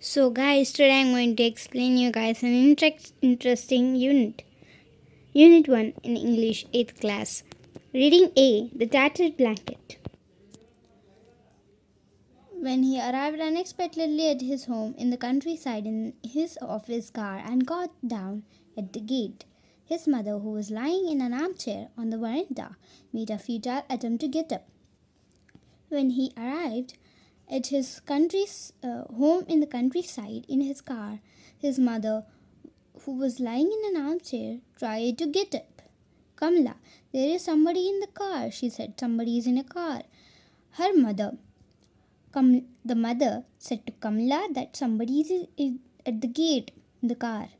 So, guys, today I'm going to explain you guys an interesting unit. Unit 1 in English, 8th class. Reading A, The Tattered Blanket. When he arrived unexpectedly at his home in the countryside in his office car and got down at the gate, his mother, who was lying in an armchair on the veranda, made a futile attempt to get up. When he arrived at his home in the countryside in his car, his mother, who was lying in an armchair, tried to get up. Kamla, there is somebody in the car, she said. Somebody is in a car. Her mother, the mother said to Kamla that somebody is at the gate in the car.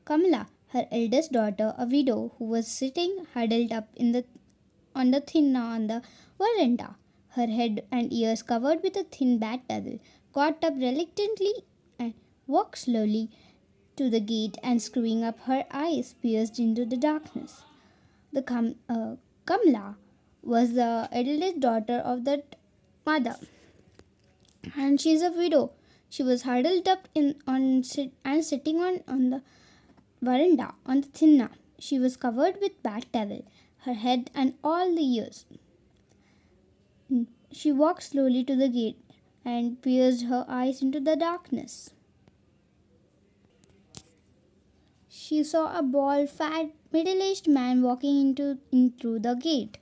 Kamla, her eldest daughter, a widow who was sitting huddled up on the thinna on the veranda, her head and ears covered with a thin bat towel, got up reluctantly and walked slowly to the gate and screwing up her eyes pierced into the darkness. Kamla was the eldest daughter of that mother, and she is a widow. She was huddled up and sitting on the veranda on the thinna. She was covered with bat towel, her head and all the ears. She walked slowly to the gate and pierced her eyes into the darkness. She saw a bald, fat, middle-aged man walking in through the gate.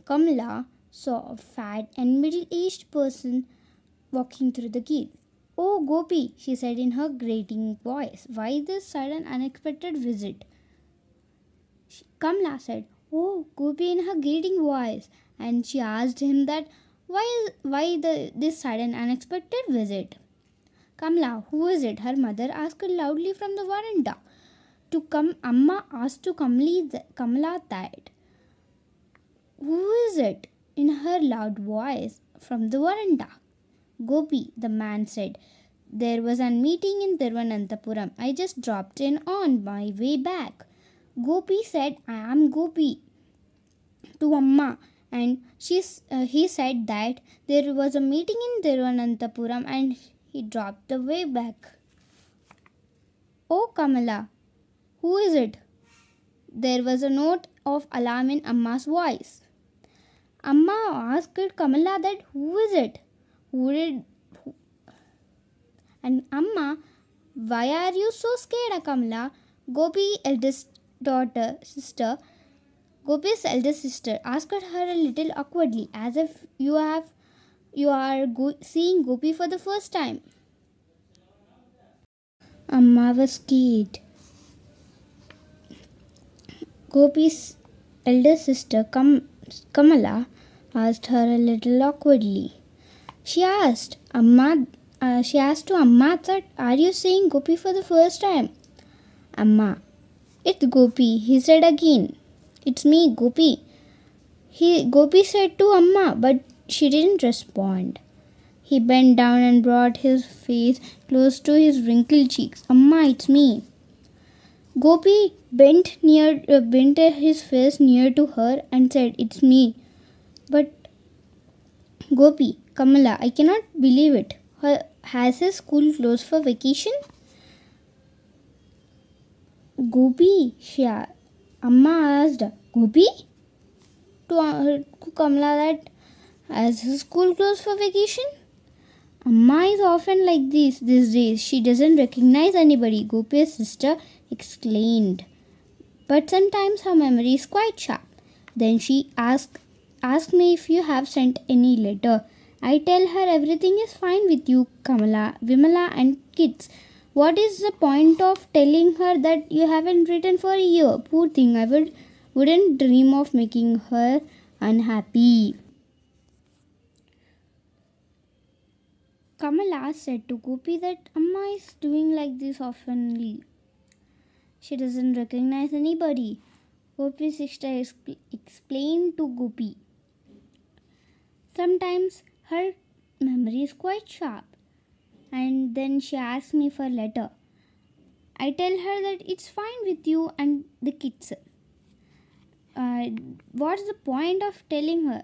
Kamala saw a fat and middle-aged person walking through the gate. "Oh, Gopi," she said in her grating voice, "why this sudden unexpected visit?" Kamala said, "Oh, Gopi," in her grating voice, and she asked him that this sudden unexpected visit. "Kamala, who is it?" her mother asked loudly from the veranda. Amma asked to Kamala that. "Who is it?" in her loud voice from the veranda. "Gopi," the man said. "There was a meeting in Thiruvananthapuram. I just dropped in on my way back." Gopi said, "I am Gopi," to Amma, and he said that there was a meeting in Thiruvananthapuram and he dropped the way back. "Oh, Kamala, who is it?" There was a note of alarm in Amma's voice. Amma asked Kamala that who is it? And Amma, "Why are you so scared, Kamala?" Gopi's eldest sister asked her a little awkwardly, as if you are seeing Gopi for the first time. Amma was scared. Gopi's eldest sister Kamala asked her a little awkwardly. She asked to Amma that, "Are you seeing Gopi for the first time?" "Amma, it's Gopi," he said again. "It's me, Gopi." Gopi said to Amma, but she didn't respond. He bent down and brought his face close to his wrinkled cheeks. "Amma, it's me." Gopi bent his face near to her and said, "It's me." "But Gopi, Kamala, I cannot believe it. Has his school closed for vacation?" "Gopi," Amma asked. "Gopi?" To Kamala that, "Has his school closed for vacation?" "Amma is often like this these days. She doesn't recognize anybody," Gopi's sister exclaimed. "But sometimes her memory is quite sharp." Then she asked me if you have sent any letter. I tell her everything is fine with you, Kamala, Vimala and kids. What is the point of telling her that you haven't written for a year? Poor thing, I wouldn't dream of making her unhappy. Kamala said to Gopi that Amma is doing like this oftenly. She doesn't recognize anybody. Gopi's sister explained to Gopi. Sometimes her memory is quite sharp. And then she asks me for a letter. I tell her that it's fine with you and the kids. What's the point of telling her?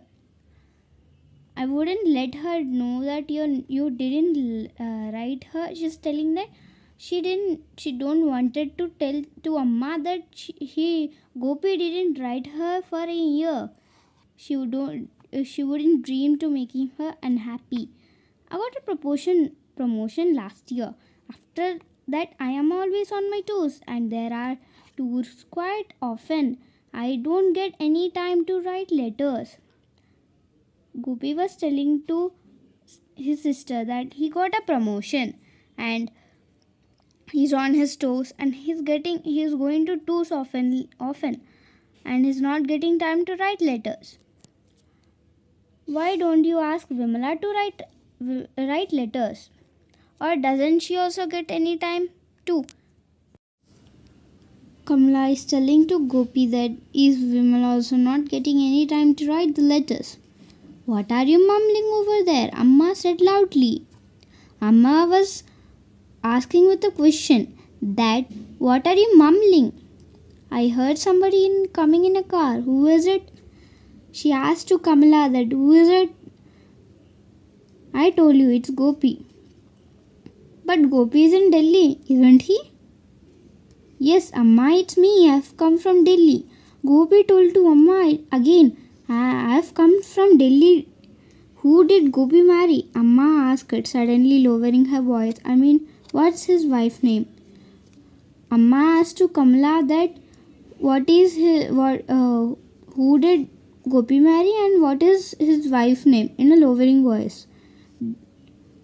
I wouldn't let her know that you didn't write her. She's telling that she don't wanted to tell to Amma that he Gopi didn't write her for a year. She wouldn't dream to making her unhappy. I got a promotion last year. After that, I am always on my toes, and there are tours quite often. I don't get any time to write letters. Gopi was telling to his sister that he got a promotion and he's on his toes and he's going to tours often and he's not getting time to write letters. Why don't you ask Vimala to write letters? Or doesn't she also get any time too? Kamala is telling to Gopi that is Vimala also not getting any time to write the letters? What are you mumbling over there? Amma said loudly. Amma was asking with a question that what are you mumbling? I heard somebody coming in a car. Who is it? She asked to Kamala that who is it? I told you it's Gopi. But Gopi is in Delhi, isn't he? Yes, Amma, it's me. I've come from Delhi. Gopi told to Amma again. I've come from Delhi. Who did Gopi marry? Amma asked, suddenly lowering her voice. What's his wife's name? Amma asked to Kamala that who did Gopi marry and what is his wife's name in a lowering voice.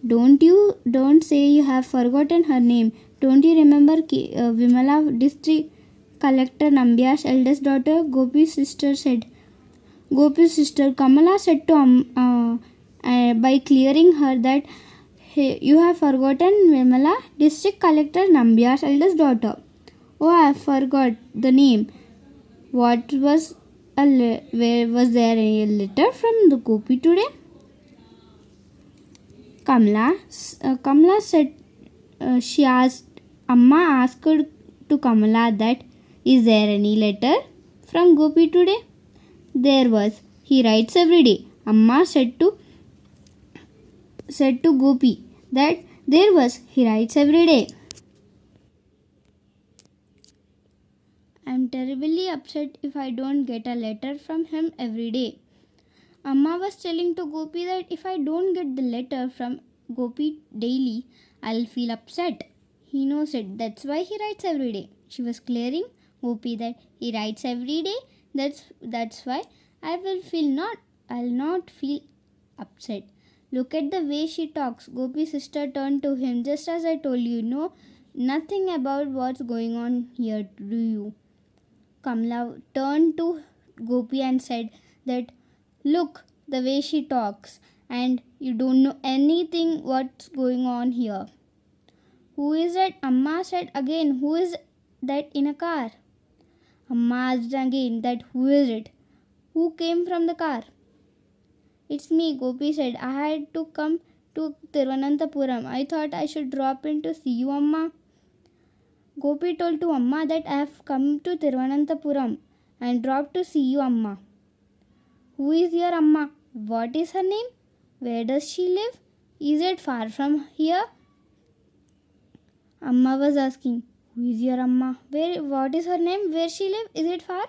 Don't say you have forgotten her name. Don't you remember Vimala, district collector Nambiar's eldest daughter? Gopi's sister Kamala said to by clearing her that hey, you have forgotten Vimala, district collector Nambiar's eldest daughter. Oh, I forgot the name. Where was there a letter from the Gopi today? Kamala said Amma asked to Kamala that is there any letter from Gopi today? There was. He writes every day. Amma said to Gopi that there was. He writes every day. I'm terribly upset if I don't get a letter from him every day. Amma was telling to Gopi that if I don't get the letter from Gopi daily, I'll feel upset. He knows it. That's why he writes every day. She was clearing Gopi that he writes every day. That's why I'll not feel upset. Look at the way she talks. Gopi's sister turned to him. Just as I told you, know nothing about what's going on here, do you? Kamala turned to Gopi and said that look the way she talks and you don't know anything what's going on here. Who is it? Amma said again. Who is that in a car? Amma asked again that who is it? Who came from the car? It's me, Gopi said. I had to come to Thiruvananthapuram. I thought I should drop in to see you, Amma. Gopi told to Amma that I have come to Thiruvananthapuram and dropped to see you, Amma. Who is your Amma? What is her name? Where does she live? Is it far from here? Amma was asking. Who is your Amma? What is her name? Where she live? Is it far?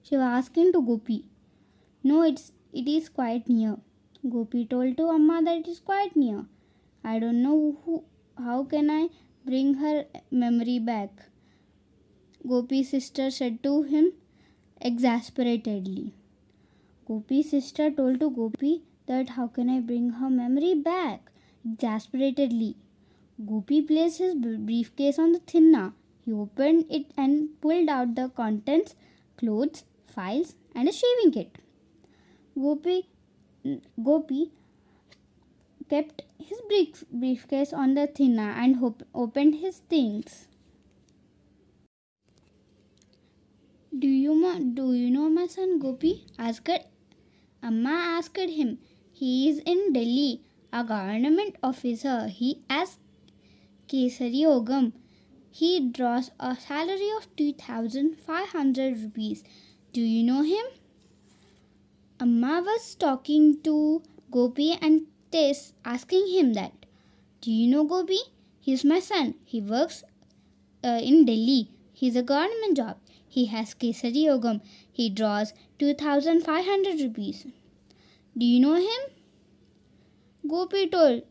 She was asking to Gopi. No, it is quite near. Gopi told to Amma that it is quite near. I don't know how can I bring her memory back? Gopi's sister said to him exasperatedly. Gopi's sister told to Gopi that how can I bring her memory back? Exasperatedly. Gopi placed his briefcase on the thinna. He opened it and pulled out the contents, clothes, files and a shaving kit. Gopi kept his briefcase on the thinna and opened his things. Do you know my son Gopi? Amma asked him. He is in Delhi, a government officer. He asked Kesari Ogam. He draws a salary of 2,500 rupees. Do you know him? Amma was talking to Gopi and Tess asking him that. Do you know Gopi? He's my son. He works in Delhi. He's a government job. He has Kesari Yogam. He draws 2500 rupees. Do you know him? Gopi told,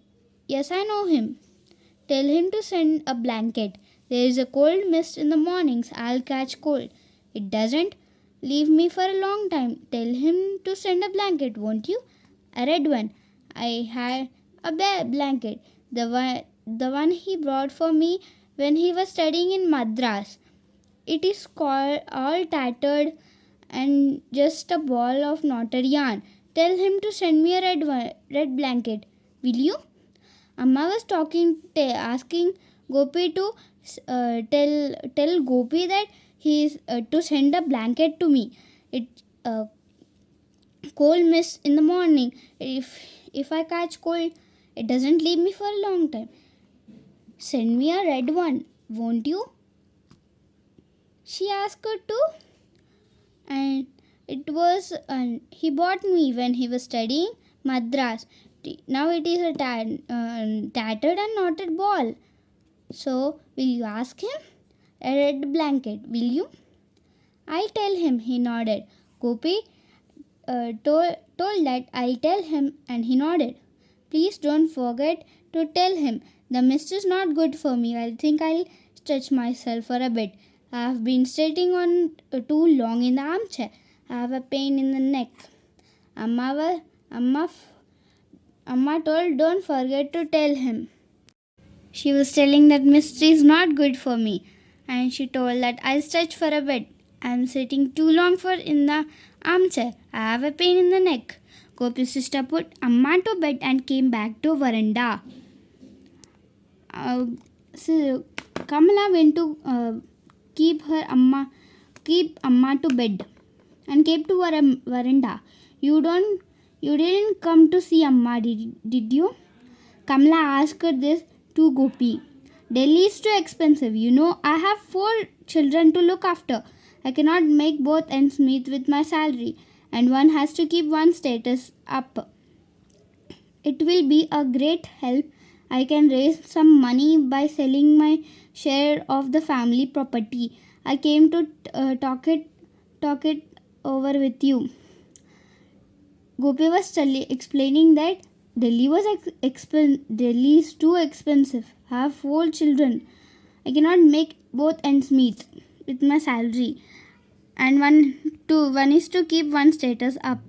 Yes, I know him. Tell him to send a blanket. There is a cold mist in the mornings. I'll catch cold. It doesn't leave me for a long time. Tell him to send a blanket, won't you? A red one. I had a blanket. The one he brought for me when he was studying in Madras. It is all tattered and just a ball of knotted yarn. Tell him to send me a red blanket. Will you? Amma was asking Gopi to tell Gopi that he is to send a blanket to me. It cold mist in the morning. If I catch cold, it doesn't leave me for a long time. Send me a red one, won't you? She asked her to, and it was he bought me when he was studying Madras. Now it is a tattered and knotted ball. So, will you ask him? A red blanket, will you? I'll tell him, he nodded. Gopi told that I'll tell him, and he nodded. Please don't forget to tell him. The mist is not good for me. I think I'll stretch myself for a bit. I have been sitting on too long in the armchair. I have a pain in the neck. Amma told, don't forget to tell him. She was telling that mystery is not good for me, and she told that I'll stretch for a bit. I'm sitting too long in the armchair. I have a pain in the neck. Gopi's sister put Amma to bed and came back to veranda. So Kamala went to keep Amma to bed and came to veranda. You didn't come to see Amma, did you? Kamala asked this to Gopi. Delhi is too expensive. You know, I have 4 children to look after. I cannot make both ends meet with my salary, and one has to keep one's status up. It will be a great help. I can raise some money by selling my share of the family property. I came to talk it over with you. Gopi was explaining that Delhi is too expensive. I have 4 children. I cannot make both ends meet with my salary, and one is to keep one status up.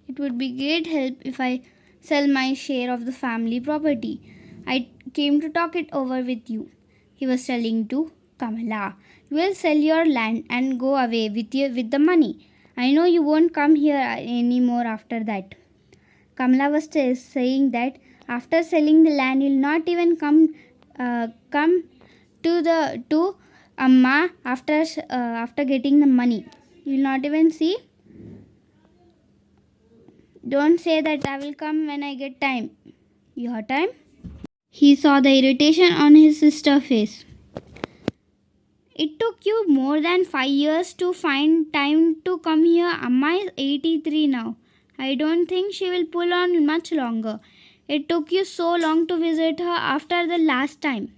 It would be great help if I sell my share of the family property. I came to talk it over with you. He was telling to Kamala. You will sell your land and go away with the money. I know you won't come here anymore after that. Kamala was saying that after selling the land, you'll not even come to Amma after getting the money. You'll not even see. Don't say that I will come when I get time. Your time? He saw the irritation on his sister's face. It took you more than 5 years to find time to come here. Amma is 83 now. I don't think she will pull on much longer. It took you so long to visit her after the last time.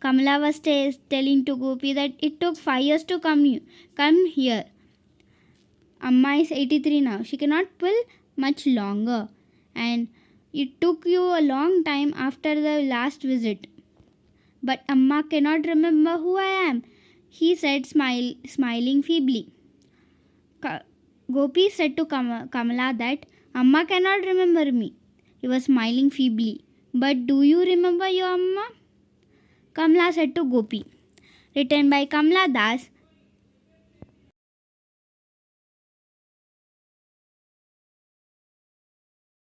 Kamala was telling to Gopi that it took 5 years to come here. Amma is 83 now. She cannot pull much longer. And it took you a long time after the last visit. But Amma cannot remember who I am, he said, smiling feebly. Gopi said to Kamala that Amma cannot remember me. He was smiling feebly. But do you remember your Amma? Kamala said to Gopi. Written by Kamala Das,